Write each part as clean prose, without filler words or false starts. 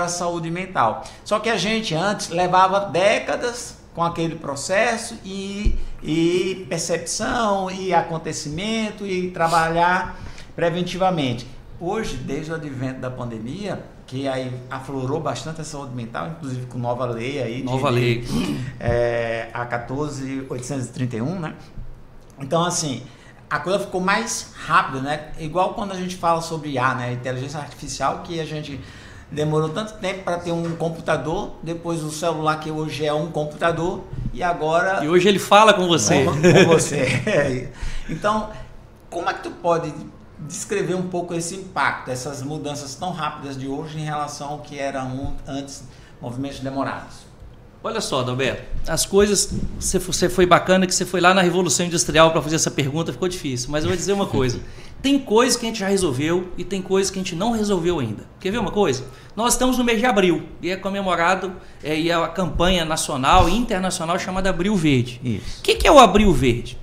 a saúde mental. Só que a gente antes levava décadas com aquele processo e percepção e acontecimento e trabalhar preventivamente. Hoje, desde o advento da pandemia, que aí aflorou bastante a saúde mental, inclusive com nova lei aí. Lei. A 14.831, né? Então, assim, a coisa ficou mais rápida, né? Igual quando a gente fala sobre IA, né? Inteligência artificial, que a gente demorou tanto tempo para ter um computador, depois o celular, que hoje é um computador, e agora... E hoje ele fala com você. Com você. Então, como é que tu pode descrever um pouco esse impacto, essas mudanças tão rápidas de hoje em relação ao que eram antes movimentos demorados? Olha só, Adalberto, as coisas, você foi bacana que você foi lá na Revolução Industrial para fazer essa pergunta, ficou difícil, mas eu vou dizer uma coisa, tem coisas que a gente já resolveu e tem coisas que a gente não resolveu ainda. Quer ver uma coisa? Nós estamos no mês de abril e é comemorado e é a campanha nacional e internacional chamada Abril Verde. Isso. O que é o Abril Verde?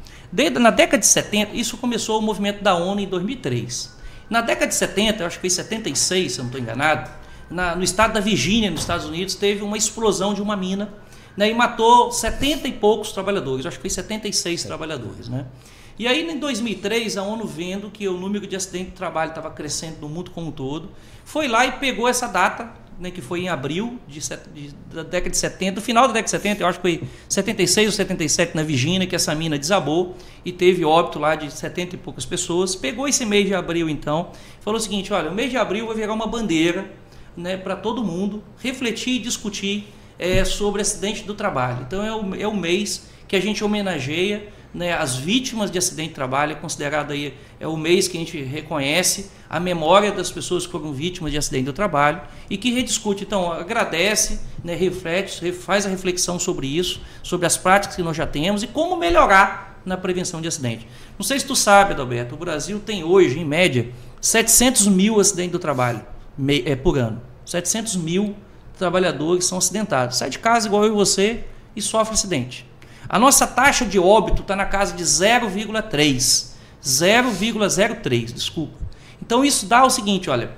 Na década de 70, isso começou o movimento da ONU em 2003. Na década de 70, eu acho que foi em 76, se eu não estou enganado, no estado da Virgínia, nos Estados Unidos, teve uma explosão de uma mina, né, e matou 70 e poucos trabalhadores, acho que foi 76 trabalhadores. Né? E aí, em 2003, a ONU, vendo que o número de acidentes de trabalho estava crescendo no mundo como um todo, foi lá e pegou essa data, né, que foi em abril da década de 70, no final da década de 70, eu acho que foi 76 ou 77 na Virgínia, que essa mina desabou e teve óbito lá de 70 e poucas pessoas. Pegou esse mês de abril, então, falou o seguinte: olha, o mês de abril vai virar uma bandeira, né, para todo mundo refletir e discutir sobre acidente do trabalho. Então é o mês que a gente homenageia, né, as vítimas de acidente de trabalho. É considerado aí, é o mês que a gente reconhece a memória das pessoas que foram vítimas de acidente do trabalho e que rediscute. Então agradece, né, reflete, faz a reflexão sobre isso, sobre as práticas que nós já temos e como melhorar na prevenção de acidente. Não sei se tu sabe, Adalberto, o Brasil tem hoje, em média, 700 mil acidentes do trabalho por ano. 700 mil trabalhadores são acidentados. Sai de casa igual eu e você e sofre acidente. A nossa taxa de óbito está na casa de 0,3. 0,03, desculpa. Então isso dá o seguinte, olha,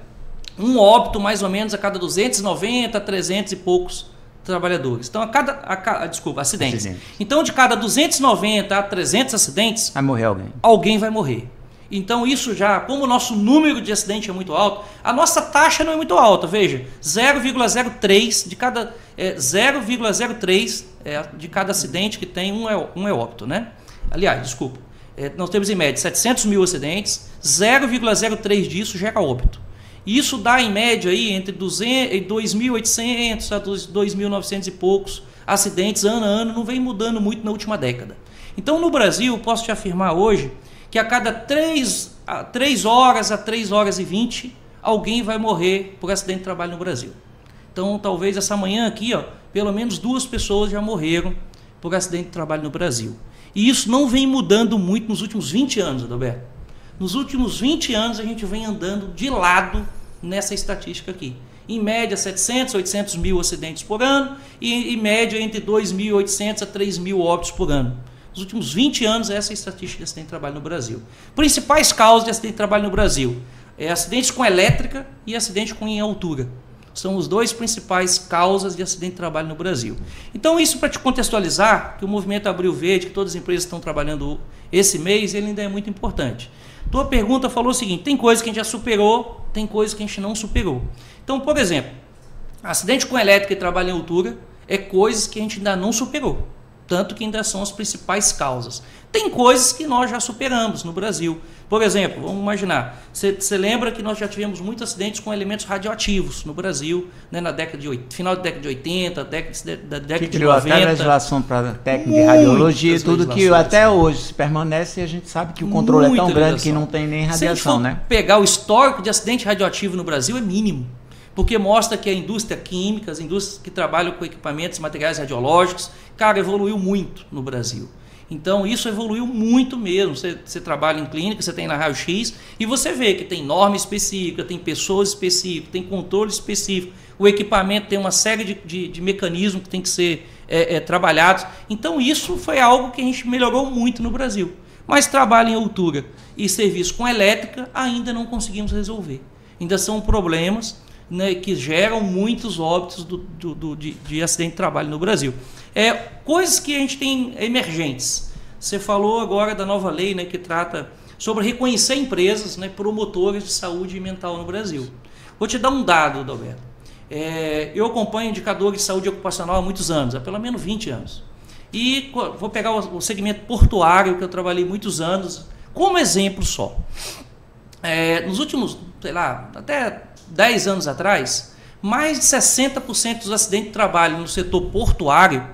um óbito mais ou menos a cada 290, 300 e poucos trabalhadores. Então acidentes. Então de cada 290 a 300 acidentes, vai morrer alguém. Alguém vai morrer. Então isso já, como o nosso número de acidente é muito alto, a nossa taxa não é muito alta, veja, 0,03 de cada 0,03 de cada acidente que tem um é óbito, né? Aliás, desculpa, nós temos em média 700 mil acidentes, 0,03 disso gera óbito. Isso dá em média aí entre 2.800 a 2.900 e poucos acidentes ano a ano, não vem mudando muito na última década. Então no Brasil, posso te afirmar hoje que a cada 3 horas a 3 horas e 20, alguém vai morrer por acidente de trabalho no Brasil. Então, talvez essa manhã aqui, pelo menos 2 pessoas já morreram por acidente de trabalho no Brasil. E isso não vem mudando muito nos últimos 20 anos, Adalberto. Nos últimos 20 anos, a gente vem andando de lado nessa estatística aqui. Em média, 700, 800 mil acidentes por ano e em média entre 2.800 a 3.000 óbitos por ano. Nos últimos 20 anos, essa é a estatística de acidente de trabalho no Brasil. Principais causas de acidente de trabalho no Brasil: acidentes com elétrica e acidente com em altura. São os 2 principais causas de acidente de trabalho no Brasil. Então, isso para te contextualizar, que o movimento Abril Verde, que todas as empresas estão trabalhando esse mês, ele ainda é muito importante. Tua pergunta falou o seguinte: tem coisas que a gente já superou, tem coisas que a gente não superou. Então, por exemplo, acidente com elétrica e trabalho em altura é coisas que a gente ainda não superou. Tanto que ainda são as principais causas. Tem coisas que nós já superamos no Brasil. Por exemplo, vamos imaginar, você lembra que nós já tivemos muitos acidentes com elementos radioativos no Brasil, né, na final da década de 80, da década de 90. Até a legislação para técnica de radiologia, tudo que até hoje se permanece, e a gente sabe que o controle é tão grande que não tem nem radiação, né? Pegar o histórico de acidente radioativo no Brasil é mínimo, porque mostra que a indústria química, as indústrias que trabalham com equipamentos, materiais radiológicos, cara, evoluiu muito no Brasil. Então isso evoluiu muito mesmo. Você trabalha em clínica, você tem na raio-x e você vê que tem norma específica, tem pessoas específicas, tem controle específico. O equipamento tem uma série de mecanismos que tem que ser trabalhados. Então isso foi algo que a gente melhorou muito no Brasil. Mas trabalho em altura e serviço com elétrica ainda não conseguimos resolver. Ainda são problemas né, que geram muitos óbitos de acidente de trabalho no Brasil. Coisas que a gente tem emergentes. Você falou agora da nova lei, né, que trata sobre reconhecer empresas, né, promotoras de saúde mental no Brasil. Vou te dar um dado, Adalberto. Eu acompanho indicadores de saúde ocupacional há muitos anos, há pelo menos 20 anos. E vou pegar o segmento portuário, que eu trabalhei muitos anos, como exemplo só. Nos últimos, sei lá, até 10 anos atrás, mais de 60% dos acidentes de trabalho no setor portuário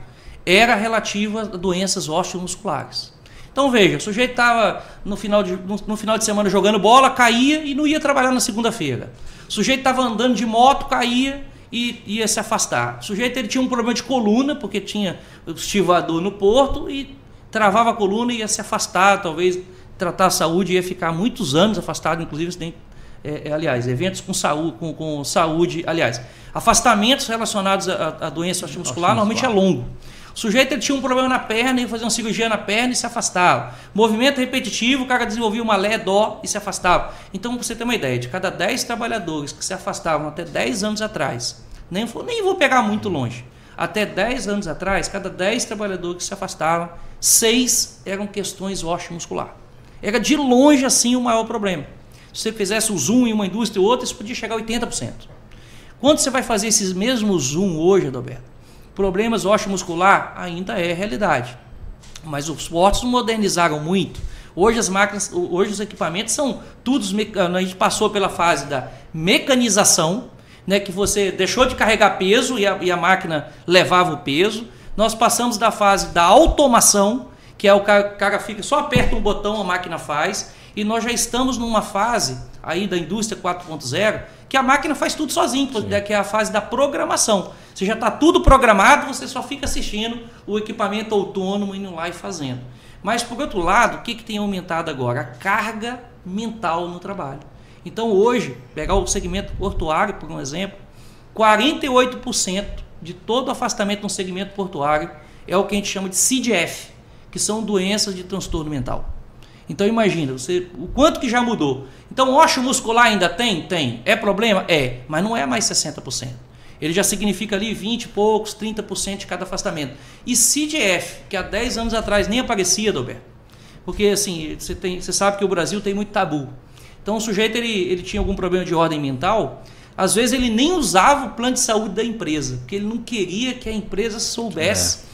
era relativo a doenças osteomusculares. Então veja, o sujeito estava no final de semana jogando bola, caía e não ia trabalhar na segunda-feira. O sujeito estava andando de moto, caía e ia se afastar. O sujeito ele tinha um problema de coluna, porque tinha o estivador no porto e travava a coluna e ia se afastar, talvez tratar a saúde, ia ficar muitos anos afastado, inclusive aliás, eventos com saúde, aliás, afastamentos relacionados à doença osteomuscular normalmente é longo. O sujeito ele tinha um problema na perna, ia fazer uma cirurgia na perna e se afastava. Movimento repetitivo, o cara desenvolvia uma dó e se afastava. Então, para você ter uma ideia, de cada 10 trabalhadores que se afastavam até 10 anos atrás, nem vou pegar muito longe, até 10 anos atrás, cada 10 trabalhadores que se afastavam, 6 eram questões osteomuscular. Era de longe assim o maior problema. Se você fizesse o zoom em uma indústria ou outra, isso podia chegar a 80%. Quando você vai fazer esses mesmos zoom hoje, Adalberto, problemas osteomuscular ainda é realidade. Mas os portos modernizaram muito. Hoje as máquinas, hoje os equipamentos são todos, a gente passou pela fase da mecanização, né, que você deixou de carregar peso e a máquina levava o peso. Nós passamos da fase da automação, que é o cara fica só aperta um botão, a máquina faz. E nós já estamos numa fase aí da indústria 4.0 que a máquina faz tudo sozinho, que é a fase da programação. Você já está tudo programado, você só fica assistindo o equipamento autônomo indo lá e fazendo. Mas, por outro lado, o que tem aumentado agora? A carga mental no trabalho. Então, hoje, pegar o segmento portuário, por um exemplo, 48% de todo afastamento no segmento portuário é o que a gente chama de CDF, que são doenças de transtorno mental. Então imagina, o quanto que já mudou. Então osteomuscular ainda tem? Tem. É problema? É, mas não é mais 60%. Ele já significa ali 20 e poucos, 30% de cada afastamento. E CDF, que há 10 anos atrás nem aparecia, Adalberto. Porque assim, você sabe que o Brasil tem muito tabu. Então o sujeito ele tinha algum problema de ordem mental, às vezes ele nem usava o plano de saúde da empresa, porque ele não queria que a empresa soubesse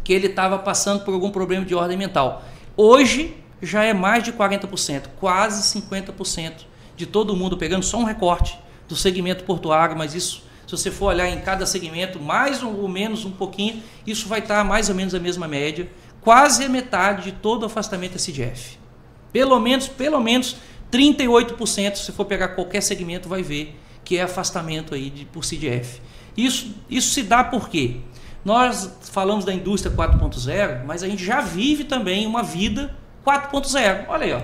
que ele estava passando por algum problema de ordem mental. Hoje já é mais de 40%, quase 50% de todo mundo, pegando só um recorte do segmento portuário, mas isso, se você for olhar em cada segmento, mais ou menos um pouquinho, isso vai estar mais ou menos a mesma média, quase a metade de todo o afastamento é CDF. Pelo menos 38%, se for pegar qualquer segmento, vai ver que é afastamento aí por CDF. Isso se dá por quê? Nós falamos da indústria 4.0, mas a gente já vive também uma vida 4.0. Olha aí, ó.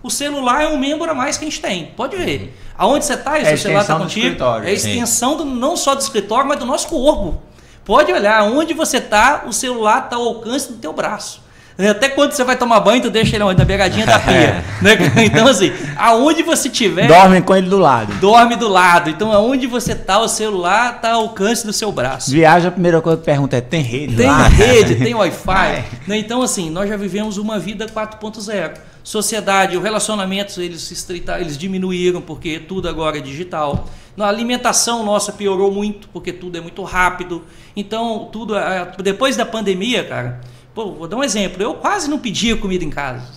O celular é um membro a mais que a gente tem. Pode ver. Aonde você está, o celular está contigo. É a extensão não só do escritório, mas do nosso corpo. Pode olhar, onde você está, o celular está ao alcance do teu braço. Até quando você vai tomar banho, tu deixa ele na beiradinha da pia. Né? Então, assim, aonde você estiver... Dorme com ele do lado. Dorme do lado. Então, aonde você está, o celular está ao alcance do seu braço. Viaja, a primeira coisa que pergunta é, tem rede tem lá? Rede, tem Wi-Fi. Né? Então, assim, nós já vivemos uma vida 4.0. Sociedade, os relacionamentos, eles diminuíram, porque tudo agora é digital. A alimentação nossa piorou muito, porque tudo é muito rápido. Então, tudo depois da pandemia, cara... Pô, vou dar um exemplo. Eu quase não pedia comida em casa.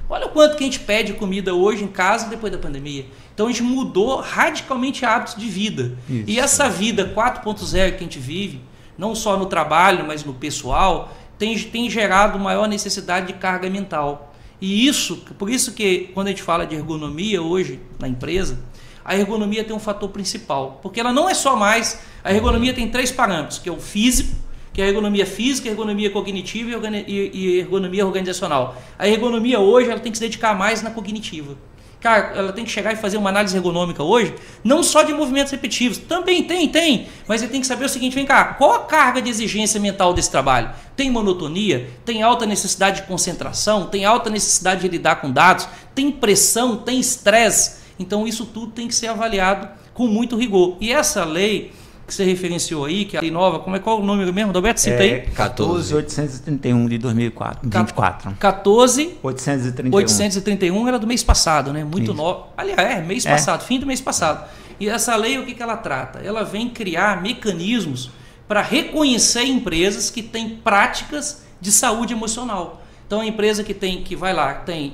Olha o quanto que a gente pede comida hoje em casa depois da pandemia. Então a gente mudou radicalmente hábitos de vida. Isso. E essa vida 4.0 que a gente vive, não só no trabalho, mas no pessoal, tem gerado maior necessidade de carga mental. E isso, por isso que quando a gente fala de ergonomia hoje na empresa, a ergonomia tem um fator principal. Porque ela não é só mais... A ergonomia tem 3 parâmetros, que é o físico, que é a ergonomia física, a ergonomia cognitiva e a ergonomia organizacional. A ergonomia hoje ela tem que se dedicar mais na cognitiva. Cara, ela tem que chegar e fazer uma análise ergonômica hoje, não só de movimentos repetitivos. Também tem, mas ele tem que saber o seguinte, vem cá, qual a carga de exigência mental desse trabalho? Tem monotonia? Tem alta necessidade de concentração? Tem alta necessidade de lidar com dados? Tem pressão? Tem estresse? Então isso tudo tem que ser avaliado com muito rigor. E essa lei que você referenciou aí, que é a lei nova, qual é o número mesmo, Roberto? Cita aí. 14.831 de 2004. 14.831 era do mês passado, né? Muito nova. Aliás, mês passado, fim do mês passado. E essa lei, o que ela trata? Ela vem criar mecanismos para reconhecer empresas que têm práticas de saúde emocional. Então, a empresa que vai lá, tem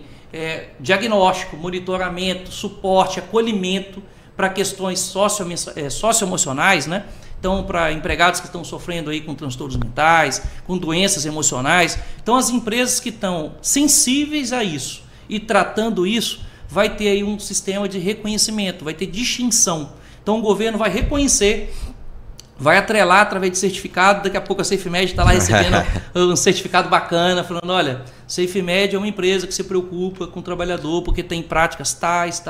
diagnóstico, monitoramento, suporte, acolhimento para questões socioemocionais, né? Então, para empregados que estão sofrendo aí com transtornos mentais, com doenças emocionais. Então, as empresas que estão sensíveis a isso e tratando isso, vai ter aí um sistema de reconhecimento, vai ter distinção. Então, o governo vai reconhecer, vai atrelar através de certificado. Daqui a pouco a SafeMed está lá recebendo um certificado bacana, falando, olha, SafeMed é uma empresa que se preocupa com o trabalhador porque tem práticas tais.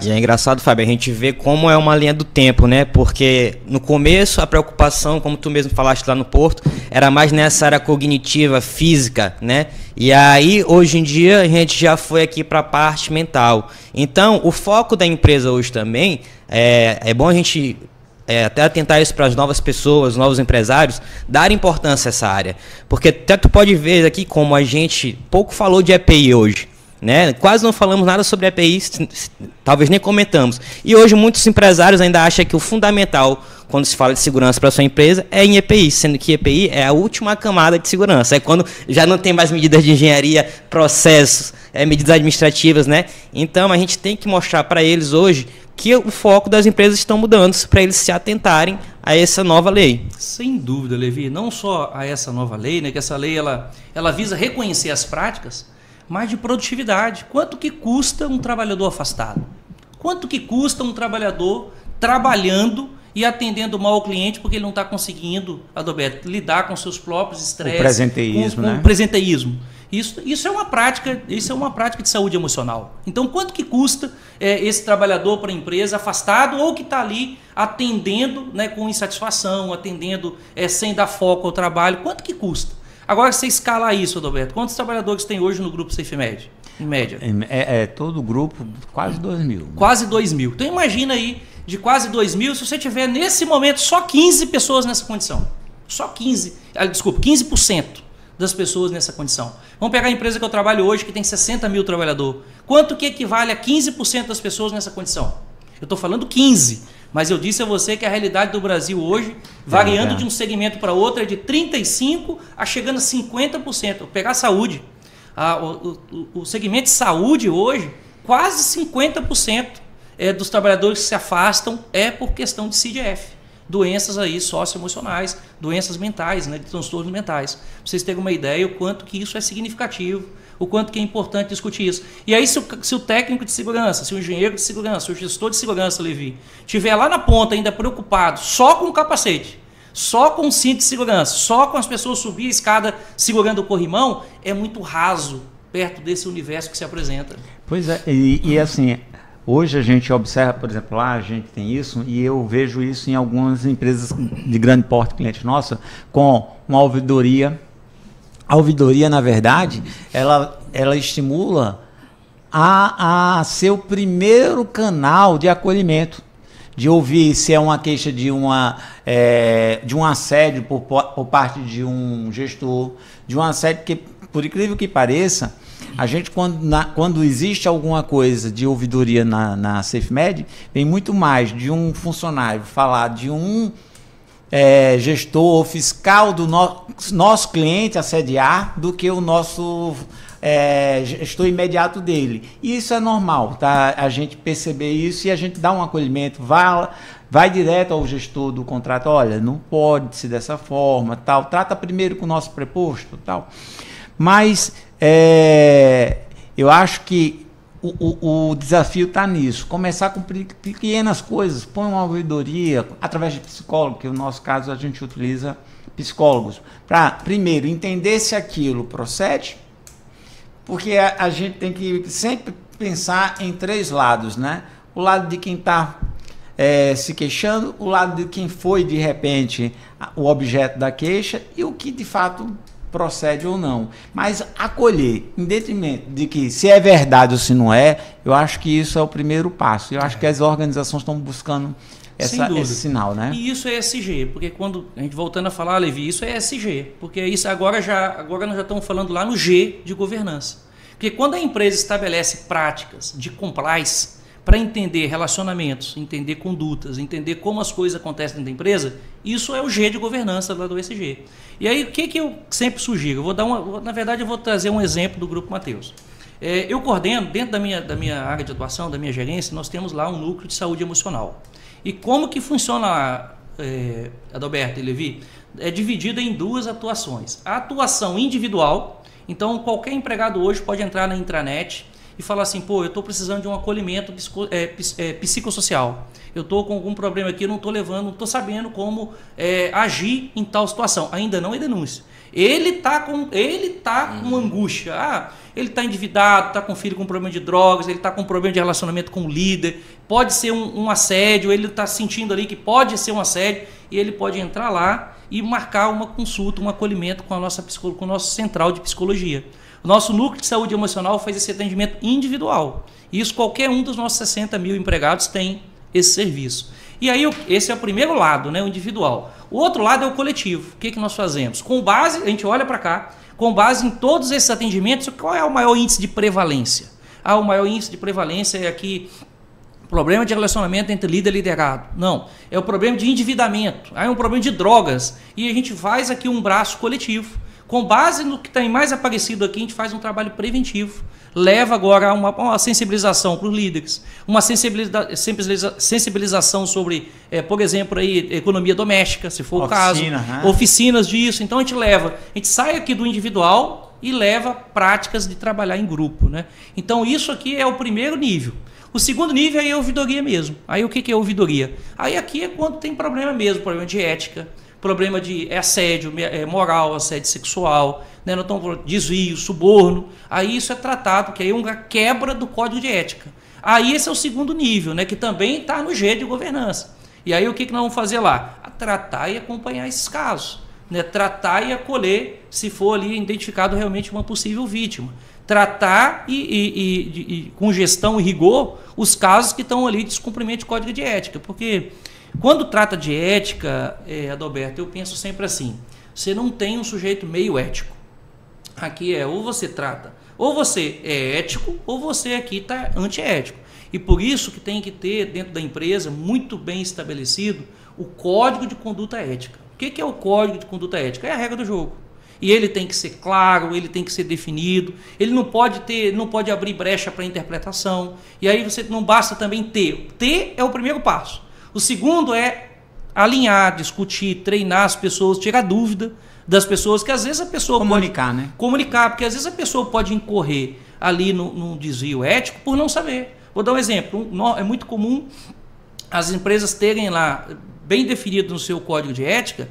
E é engraçado, Fábio, a gente vê como é uma linha do tempo, né? Porque no começo a preocupação, como tu mesmo falaste lá no Porto, era mais nessa área cognitiva, física, né? E aí, hoje em dia, a gente já foi aqui para a parte mental. Então, o foco da empresa hoje também, é bom a gente... até atentar isso para as novas pessoas, novos empresários, dar importância a essa área. Porque até tu pode ver aqui como a gente pouco falou de EPI hoje, né? Quase não falamos nada sobre EPI, talvez nem comentamos. E hoje muitos empresários ainda acham que o fundamental, quando se fala de segurança para sua empresa, é em EPI, sendo que EPI é a última camada de segurança. É quando já não tem mais medidas de engenharia, processos, medidas administrativas, né? Então a gente tem que mostrar para eles hoje que o foco das empresas estão mudando para eles se atentarem a essa nova lei. Sem dúvida, Levi, não só a essa nova lei, né, que essa lei ela visa reconhecer as práticas, mas de produtividade. Quanto que custa um trabalhador afastado? Quanto que custa um trabalhador trabalhando e atendendo mal ao cliente porque ele não está conseguindo, Adalberto, lidar com seus próprios estresses, o presenteísmo, com né? o presenteísmo. Isso é uma prática de saúde emocional. Então, quanto que custa esse trabalhador para a empresa afastado ou que está ali atendendo, né, com insatisfação, atendendo sem dar foco ao trabalho? Quanto que custa? Agora, se você escalar isso, Adalberto, quantos trabalhadores tem hoje no grupo SafeMed, em média? Todo o grupo, quase 2.000. Quase 2.000. Então, imagina aí, de quase 2.000, se você tiver nesse momento só 15 pessoas nessa condição. Só 15% das pessoas nessa condição. Vamos pegar a empresa que eu trabalho hoje, que tem 60 mil trabalhadores. Quanto que equivale a 15% das pessoas nessa condição? Eu estou falando 15%, mas eu disse a você que a realidade do Brasil hoje, variando de um segmento para outro, é de 35% a chegando a 50%. Vou pegar a saúde. O segmento de saúde hoje, quase 50% dos trabalhadores que se afastam por questão de CDF. Doenças aí socioemocionais, doenças mentais, né, de transtornos mentais. Pra vocês terem uma ideia o quanto que isso é significativo, o quanto que é importante discutir isso. E aí, se o técnico de segurança, se o engenheiro de segurança, se o gestor de segurança, Levi, estiver lá na ponta ainda preocupado só com o capacete, só com o cinto de segurança, só com as pessoas subir a escada segurando o corrimão, é muito raso perto desse universo que se apresenta. Pois é, e assim... Hoje a gente observa, por exemplo, lá a gente tem isso, e eu vejo isso em algumas empresas de grande porte, cliente nossa, com uma ouvidoria. A ouvidoria, na verdade, ela estimula a ser o primeiro canal de acolhimento, de ouvir se é uma queixa de um assédio por parte de um gestor, de um assédio que, por incrível que pareça, a gente, quando existe alguma coisa de ouvidoria na SafeMed, vem muito mais de um funcionário falar de um gestor ou fiscal do nosso cliente assediar do que o nosso gestor imediato dele. E isso é normal, tá? A gente perceber isso e a gente dá um acolhimento, vai direto ao gestor do contrato, olha, não pode ser dessa forma, tal, trata primeiro com o nosso preposto, tal. Mas eu acho que o desafio está nisso. Começar com pequenas coisas. Põe uma ouvidoria através de psicólogo, que no nosso caso a gente utiliza psicólogos, para, primeiro, entender se aquilo procede, porque a gente tem que sempre pensar em três lados, né? O lado de quem está se queixando, o lado de quem foi, de repente, o objeto da queixa e o que, de fato, procede ou não. Mas acolher, em detrimento de que se é verdade ou se não é, eu acho que isso é o primeiro passo. Eu acho que as organizações estão buscando esse sinal, né? E isso é ESG, porque quando a gente voltando a falar, Levi, isso é ESG, porque isso agora nós já estamos falando lá no G de governança. Porque quando a empresa estabelece práticas de compliance para entender relacionamentos, entender condutas, entender como as coisas acontecem dentro da empresa, isso é o G de governança lá do ESG. E aí, o que eu sempre sugiro? Na verdade, eu vou trazer um exemplo do Grupo Mateus. Eu coordeno, dentro da minha área de atuação, da minha gerência, nós temos lá um núcleo de saúde emocional. E como que funciona, Adalberto e Levi? É dividida em duas atuações. A atuação individual, então qualquer empregado hoje pode entrar na intranet e falar assim, pô, eu estou precisando de um acolhimento psicossocial. Eu estou com algum problema aqui, não estou sabendo como agir em tal situação. Ainda não é denúncia. Ele tá com angústia. Ele está endividado, está com um filho com problema de drogas, ele está com um problema de relacionamento com o líder, pode ser um assédio, ele está sentindo ali que pode ser um assédio, e ele pode entrar lá e marcar uma consulta, um acolhimento com o nosso central de psicologia. O nosso núcleo de saúde emocional faz esse atendimento individual. E isso qualquer um dos nossos 60 mil empregados tem esse serviço. E aí esse é o primeiro lado, né, o individual. O outro lado é o coletivo. O que nós fazemos? Com base, a gente olha para cá, com base em todos esses atendimentos, qual é o maior índice de prevalência? O maior índice de prevalência é aqui problema de relacionamento entre líder e liderado. Não, é o problema de endividamento. É um problema de drogas. E a gente faz aqui um braço coletivo. Com base no que tem mais aparecido aqui, a gente faz um trabalho preventivo. Leva agora a uma sensibilização para os líderes, uma sensibilização sobre, por exemplo, aí, economia doméstica, se for o caso, oficinas disso. Então a gente sai aqui do individual e leva práticas de trabalhar em grupo, né? Então isso aqui é o primeiro nível. O segundo nível aí é a ouvidoria mesmo. Aí o que é a ouvidoria? Aí aqui é quando tem problema mesmo, problema de ética, problema de assédio moral, assédio sexual, né? Nós estamos falando de desvio, suborno. Aí isso é tratado, que aí é uma quebra do código de ética. Aí esse é o segundo nível, né? Que também está no G de governança. E aí o que nós vamos fazer lá? Tratar e acompanhar esses casos, né? Tratar e acolher, se for ali identificado realmente uma possível vítima. Tratar e com gestão e rigor os casos que estão ali de descumprimento de código de ética. Porque quando trata de ética, Adalberto, eu penso sempre assim, você não tem um sujeito meio ético. Aqui ou você trata, ou você é ético, ou você aqui está antiético. E por isso que tem que ter dentro da empresa, muito bem estabelecido, o código de conduta ética. O que é o código de conduta ética? É a regra do jogo. E ele tem que ser claro, ele tem que ser definido, ele não pode abrir brecha para interpretação. E aí você não basta também ter. Ter é o primeiro passo. O segundo é alinhar, discutir, treinar as pessoas, tirar dúvida das pessoas, que às vezes a pessoa comunicar, né? Comunicar, porque às vezes a pessoa pode incorrer ali num desvio ético por não saber. Vou dar um exemplo. É muito comum as empresas terem lá, bem definido no seu código de ética,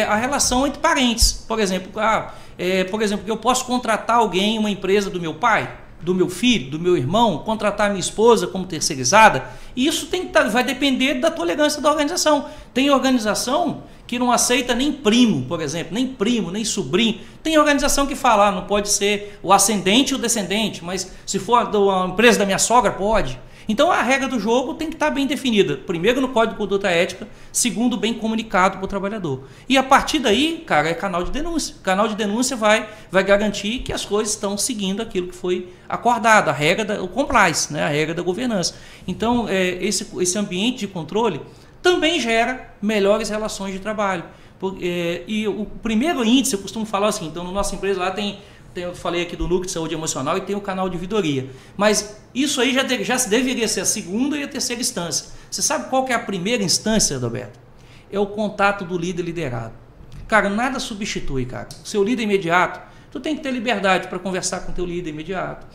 a relação entre parentes. Por exemplo, eu posso contratar alguém, uma empresa do meu pai, do meu filho, do meu irmão, contratar a minha esposa como terceirizada. E isso vai depender da tolerância da organização. Tem organização que não aceita nem primo, por exemplo, nem primo, nem sobrinho. Tem organização que fala, não pode ser o ascendente e o descendente, mas se for a empresa da minha sogra, pode. Então a regra do jogo tem que estar bem definida. Primeiro no código de conduta ética, segundo bem comunicado para o trabalhador. E a partir daí, cara, é canal de denúncia. Canal de denúncia vai garantir que as coisas estão seguindo aquilo que foi acordado, o compliance, né? A regra da governança. Então esse ambiente de controle também gera melhores relações de trabalho. E o primeiro índice, eu costumo falar assim, então na nossa empresa lá eu falei aqui do núcleo de saúde emocional e tem o canal de ouvidoria. Mas isso aí já deveria ser a segunda e a terceira instância. Você sabe qual que é a primeira instância, Adalberto? É o contato do líder liderado. Cara, nada substitui, cara. O seu líder imediato, tu tem que ter liberdade para conversar com o teu líder imediato.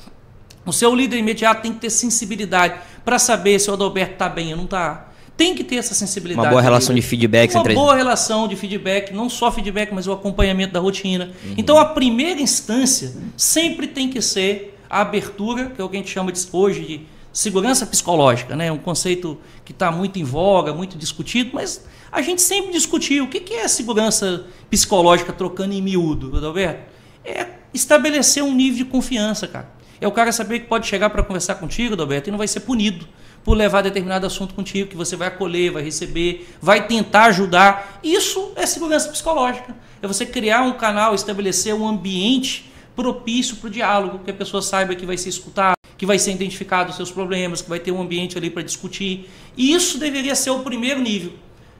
O seu líder imediato tem que ter sensibilidade para saber se o Adalberto está bem ou não está. Tem que ter essa sensibilidade. Uma boa relação de feedback. Uma boa relação de feedback, não só feedback, mas o acompanhamento da rotina. Uhum. Então, a primeira instância sempre tem que ser a abertura, que é o que a gente chama hoje de segurança psicológica, né? Um conceito que está muito em voga, muito discutido, mas a gente sempre discutiu o que é segurança psicológica, trocando em miúdo, Adalberto? é estabelecer um nível de confiança, cara. É o cara saber que pode chegar para conversar contigo, Adalberto, e não vai ser punido por levar determinado assunto contigo, que você vai acolher, vai receber, vai tentar ajudar. Isso é segurança psicológica. É você criar um canal, estabelecer um ambiente propício para o diálogo, que a pessoa saiba que vai ser escutada, que vai ser identificado os seus problemas, que vai ter um ambiente ali para discutir. E isso deveria ser o primeiro nível.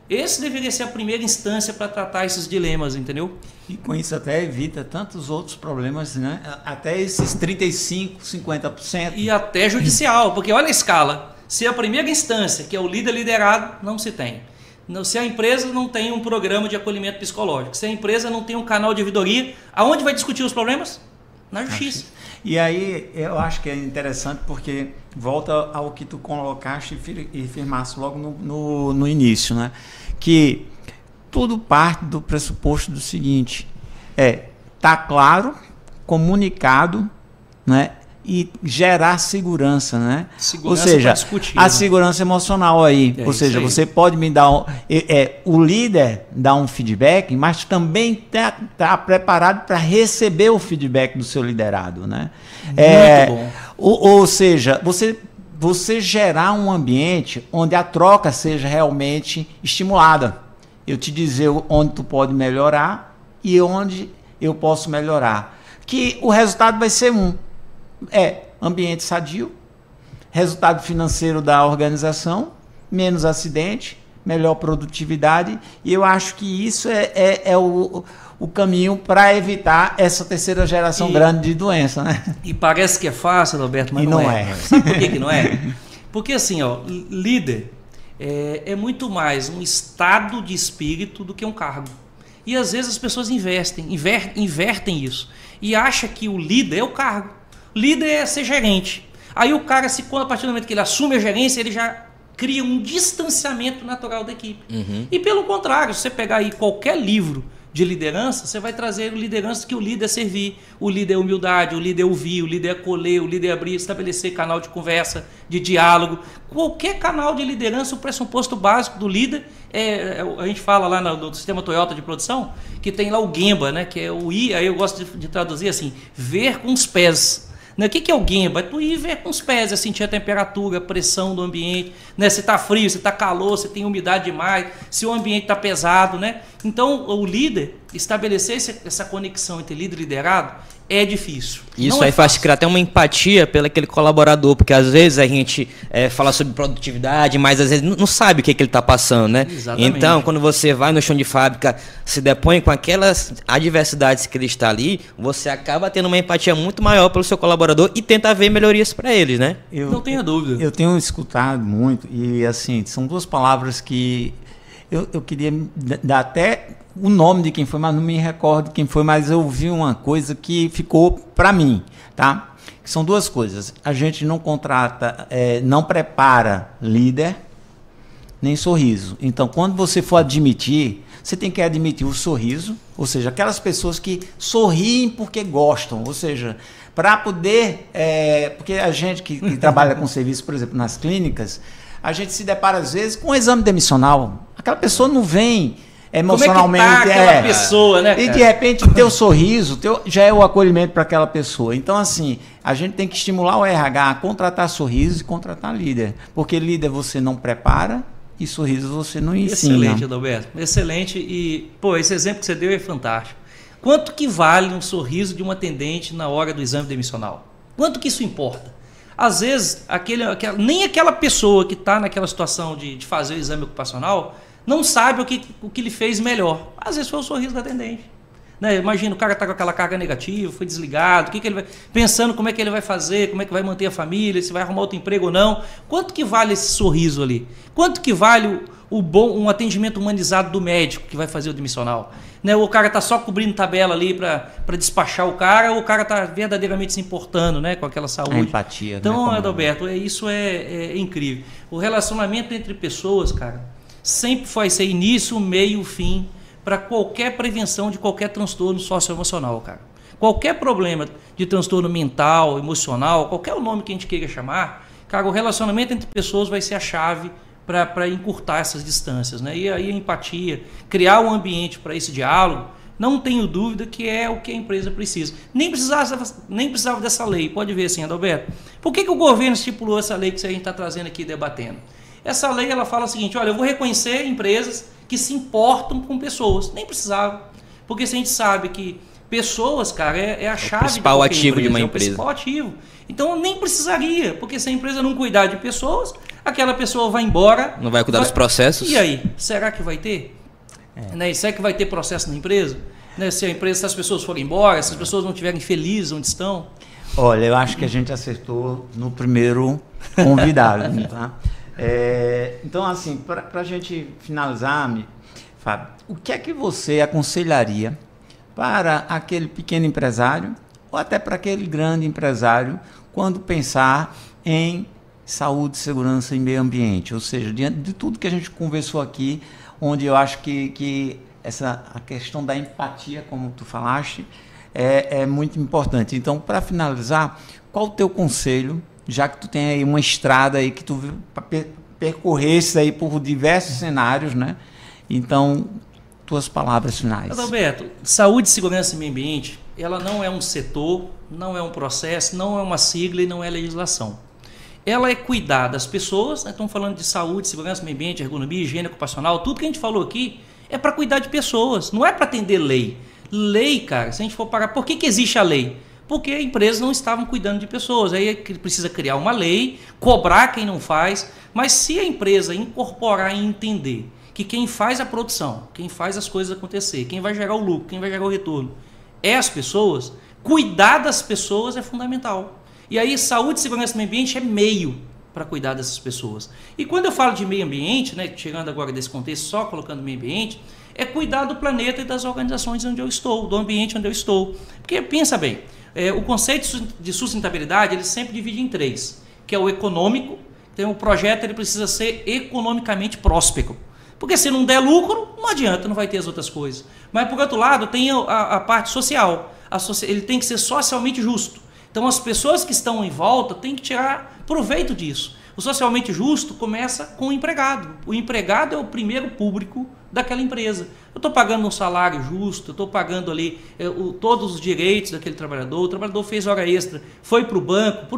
Esse deveria ser a primeira instância para tratar esses dilemas, entendeu? E com isso até evita tantos outros problemas, né? Até esses 35%, 50%. E até judicial, porque olha a escala. Se a primeira instância, que é o líder liderado, não se tem. Se a empresa não tem um programa de acolhimento psicológico, se a empresa não tem um canal de ouvidoria, aonde vai discutir os problemas? Na justiça. E aí eu acho que é interessante porque volta ao que tu colocaste e firmaste logo no início, né? Que tudo parte do pressuposto do seguinte, tá claro, comunicado, né? E gerar segurança, né? Segurança, ou seja, discutir, a né? segurança emocional aí. Ou seja, você pode me dar o líder dá um feedback, mas também tá preparado para receber o feedback do seu liderado, né? Muito bom. Ou seja, você gerar um ambiente onde a troca seja realmente estimulada. Eu te dizer onde tu pode melhorar e onde eu posso melhorar. Que o resultado vai ser ambiente sadio, resultado financeiro da organização, menos acidente, melhor produtividade, e eu acho que isso é o caminho para evitar essa terceira geração grande de doença, né? E parece que é fácil, Roberto, mas e não é. Sabe por que não é? Porque assim, líder é muito mais um estado de espírito do que um cargo. E às vezes as pessoas invertem isso e acham que o líder é o cargo. Líder é ser gerente. Aí o cara, a partir do momento que ele assume a gerência, ele já cria um distanciamento natural da equipe. Uhum. E pelo contrário, se você pegar aí qualquer livro de liderança, você vai trazer liderança que o líder é servir, o líder é humildade, o líder é ouvir, o líder é acolher, o líder é abrir, estabelecer canal de conversa, de diálogo. Qualquer canal de liderança, o pressuposto básico do líder a gente fala lá no sistema Toyota de produção, que tem lá o Gemba, né, que é o I, aí eu gosto de traduzir assim, ver com os pés. O que é o Gemba? É tu ir ver com os pés, é sentir a temperatura, a pressão do ambiente, né? Se está frio, se está calor, se tem umidade demais, se o ambiente está pesado, né? Então, o líder, estabelecer essa conexão entre líder e liderado é difícil. Isso aí faz criar até uma empatia pelo aquele colaborador, porque às vezes a gente fala sobre produtividade, mas às vezes não sabe o que ele está passando, né? Exatamente. Então, quando você vai no chão de fábrica, se depõe com aquelas adversidades que ele está ali, você acaba tendo uma empatia muito maior pelo seu colaborador e tenta ver melhorias para eles, né? Não tenha dúvida. Eu tenho escutado muito e assim, são duas palavras que eu queria dar até o nome de quem foi, mas não me recordo quem foi, mas eu ouvi uma coisa que ficou para mim, tá? Que são duas coisas. A gente não contrata, não prepara líder, nem sorriso. Então, quando você for admitir, você tem que admitir o sorriso, ou seja, aquelas pessoas que sorriem porque gostam, ou seja, para poder... porque a gente que trabalha com serviço, por exemplo, nas clínicas, a gente se depara às vezes com um exame demissional. Aquela pessoa não vem emocionalmente. Como é que tá aquela pessoa, né, cara? E de repente teu sorriso já é o acolhimento para aquela pessoa. Então, assim, a gente tem que estimular o RH a contratar sorriso e contratar líder. Porque líder você não prepara e sorriso você não ensina. Excelente, Adalberto. Excelente. E, esse exemplo que você deu é fantástico. Quanto que vale um sorriso de um atendente na hora do exame demissional? Quanto que isso importa? Às vezes, nem aquela pessoa que está naquela situação de fazer o exame ocupacional não sabe o que ele fez melhor. Às vezes foi o sorriso do atendente. Né? Imagina, o cara está com aquela carga negativa, foi desligado, que ele vai pensando como é que ele vai fazer, como é que vai manter a família, se vai arrumar outro emprego ou não. Quanto que vale esse sorriso ali? Quanto que vale um atendimento humanizado do médico que vai fazer o demissional? Né? O cara está só cobrindo tabela ali para despachar o cara, ou o cara está verdadeiramente se importando, né, com aquela saúde. A empatia. Então, né, Adalberto, isso é incrível. O relacionamento entre pessoas, cara, sempre vai ser início, meio, fim para qualquer prevenção de qualquer transtorno socioemocional, cara. Qualquer problema de transtorno mental, emocional, qualquer nome que a gente queira chamar, cara, o relacionamento entre pessoas vai ser a chave para encurtar essas distâncias, né? E aí a empatia, criar um ambiente para esse diálogo não tenho dúvida que é o que a empresa precisa. Nem precisava dessa lei, pode ver assim, Adalberto. Por que o governo estipulou essa lei que a gente está trazendo aqui, debatendo? Essa lei, ela fala o seguinte, olha, eu vou reconhecer empresas que se importam com pessoas. Nem precisava, porque se a gente sabe que pessoas, cara, é a chave de principal ativo de uma empresa. É o empresa. principal ativo. Então, nem precisaria, porque se a empresa não cuidar de pessoas, aquela pessoa vai embora. Não vai cuidar dos processos. E aí, será que vai ter? Né? Será que vai ter processo na empresa? Né? Se as pessoas forem embora, se as pessoas não estiverem felizes onde estão? Olha, eu acho que a gente acertou no primeiro convidado. Tá? Então, assim, para a gente finalizar, Fábio, o que é que você aconselharia para aquele pequeno empresário ou até para aquele grande empresário quando pensar em saúde, segurança e meio ambiente? Ou seja, diante de tudo que a gente conversou aqui, onde eu acho que a questão da empatia, como tu falaste, é muito importante. Então, para finalizar, qual o teu conselho, já que tu tem aí uma estrada aí que tu percorresse aí por diversos cenários, né? Então, tuas palavras finais. Adalberto, saúde, segurança e meio ambiente, ela não é um setor, não é um processo, não é uma sigla e não é legislação. Ela é cuidar das pessoas, né? Estamos falando de saúde, segurança, meio ambiente, ergonomia, higiene ocupacional, tudo que a gente falou aqui é para cuidar de pessoas, não é para atender lei. Lei, cara, se a gente for parar, por que existe a lei? Porque empresas não estavam cuidando de pessoas, aí precisa criar uma lei, cobrar quem não faz, mas se a empresa incorporar e entender que quem faz a produção, quem faz as coisas acontecer, quem vai gerar o lucro, quem vai gerar o retorno, é as pessoas, cuidar das pessoas é fundamental. E aí saúde, segurança e meio ambiente é meio para cuidar dessas pessoas. E quando eu falo de meio ambiente, né, tirando agora desse contexto, só colocando meio ambiente, é cuidar do planeta e das organizações onde eu estou, do ambiente onde eu estou. Porque, pensa bem, o conceito de sustentabilidade, ele sempre divide em três, que é o econômico. Então o projeto ele precisa ser economicamente próspero. Porque se não der lucro, não adianta, não vai ter as outras coisas. Mas, por outro lado, tem a parte social. Ele tem que ser socialmente justo. Então, as pessoas que estão em volta têm que tirar proveito disso. O socialmente justo começa com o empregado. O empregado é o primeiro público daquela empresa. Eu estou pagando um salário justo, eu estou pagando ali todos os direitos daquele trabalhador. O trabalhador fez hora extra, foi para o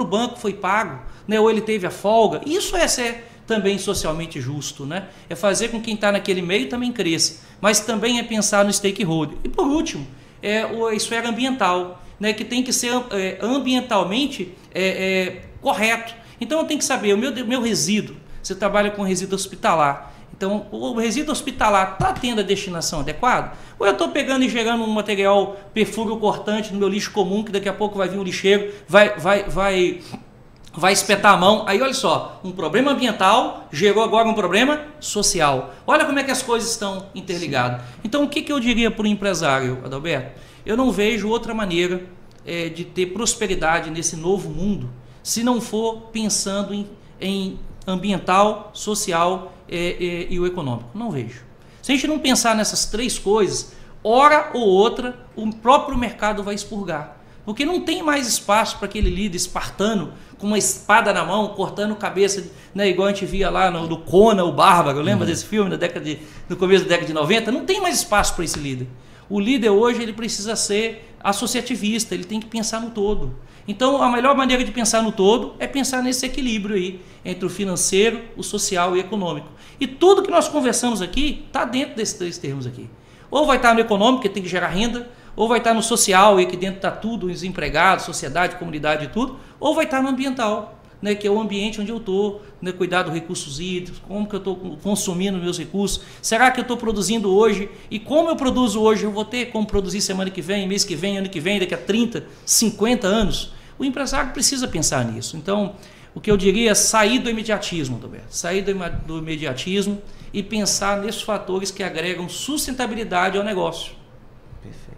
banco foi pago, né? Ou ele teve a folga. Isso é ser também socialmente justo, né? É fazer com que quem está naquele meio também cresça, mas também é pensar no stakeholder. E por último, a esfera ambiental, né? Que tem que ser ambientalmente correto. Então eu tenho que saber, o meu resíduo, você trabalha com resíduo hospitalar, então o resíduo hospitalar está tendo a destinação adequada? Ou eu estou pegando e gerando um material perfúrio cortante no meu lixo comum, que daqui a pouco vai vir um lixeiro, vai espetar a mão, aí olha só, um problema ambiental gerou agora um problema social. Olha como é que as coisas estão interligadas. Então o que eu diria para o empresário, Adalberto? Eu não vejo outra maneira de ter prosperidade nesse novo mundo, se não for pensando em ambiental, social e o econômico. Não vejo. Se a gente não pensar nessas três coisas, hora ou outra, o próprio mercado vai expurgar. Porque não tem mais espaço para aquele líder espartano com uma espada na mão, cortando cabeça, né, igual a gente via lá no Conan, o Bárbaro. Lembra desse filme no começo da década de 90? Não tem mais espaço para esse líder. O líder hoje ele precisa ser associativista, ele tem que pensar no todo. Então a melhor maneira de pensar no todo é pensar nesse equilíbrio aí entre o financeiro, o social e o econômico. E tudo que nós conversamos aqui está dentro desses três termos aqui. Ou vai estar no econômico, que tem que gerar renda, ou vai estar no social, e que dentro está tudo, os empregados, sociedade, comunidade e tudo, ou vai estar no ambiental, né, que é o ambiente onde eu estou, né, cuidar dos recursos hídricos, como que eu estou consumindo meus recursos, será que eu estou produzindo hoje, e como eu produzo hoje, eu vou ter como produzir semana que vem, mês que vem, ano que vem, daqui a 30, 50 anos? O empresário precisa pensar nisso. Então, o que eu diria é sair do imediatismo, Roberto, sair do imediatismo e pensar nesses fatores que agregam sustentabilidade ao negócio. Perfeito.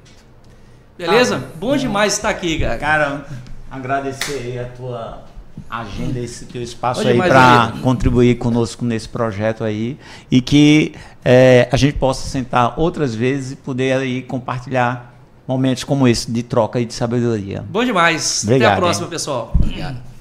Beleza? Bom demais estar aqui, cara. Cara, agradecer aí a tua agenda, esse teu espaço Bom aí demais, para amigo. contribuir conosco nesse projeto aí e que a gente possa sentar outras vezes e poder aí compartilhar momentos como esse de troca e de sabedoria. Bom demais. Obrigado, Até a próxima, hein? pessoal. Obrigado.